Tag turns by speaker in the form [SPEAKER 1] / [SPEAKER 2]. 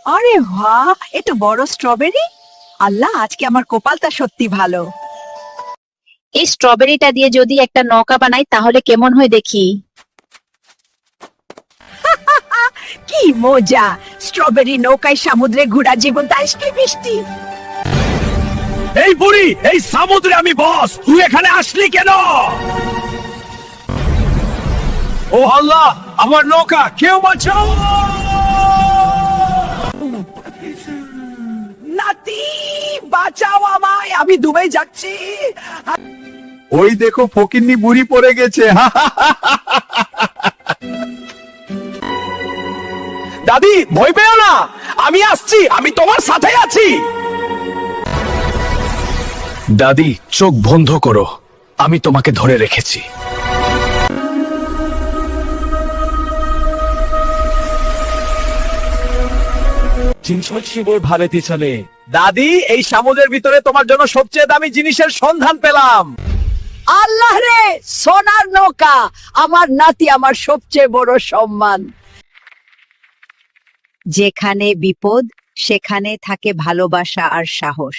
[SPEAKER 1] আরে বাহ, এটা বড় স্ট্রবেরি। আল্লাহ, আজকে আমার কপালটা সত্যি ভালো।
[SPEAKER 2] এই স্ট্রবেরিটা দিয়ে যদি একটা নৌকা বানাই তাহলে কেমন হয় দেখি।
[SPEAKER 1] কি মজা! স্ট্রবেরি নৌকায় সমুদ্রে ঘোরা, জীবনটা আজকে বৃষ্টি।
[SPEAKER 3] এই বুড়ি, এই সমুদ্রে আমি বস, তুই এখানে আসলি কেন? ও আল্লাহ, আমার নৌকা, কেউ বাঁচাও!
[SPEAKER 1] নাতি, বাঁচাও আমায়, আমি ডুবে যাচ্ছি।
[SPEAKER 3] ওই দেখো, ফকিন্নি বুড়ি পড়ে গেছে। দাদি, ভয় পেও না, আমি আসছি, আমি তোমার সাথে আছি। দাদি, চোখ বন্ধ করো, আমি তোমাকে ধরে রেখেছি। দাদি, এই সমুদ্রের ভিতরে তোমার জন্য সবচেয়ে দামি জিনিসের সন্ধান পেলাম।
[SPEAKER 1] আল্লাহ রে, সোনার নৌকা! আমার নাতি আমার সবচেয়ে বড় সম্মান। যেখানে বিপদ সেখানে থাকে ভালোবাসা আর সাহস।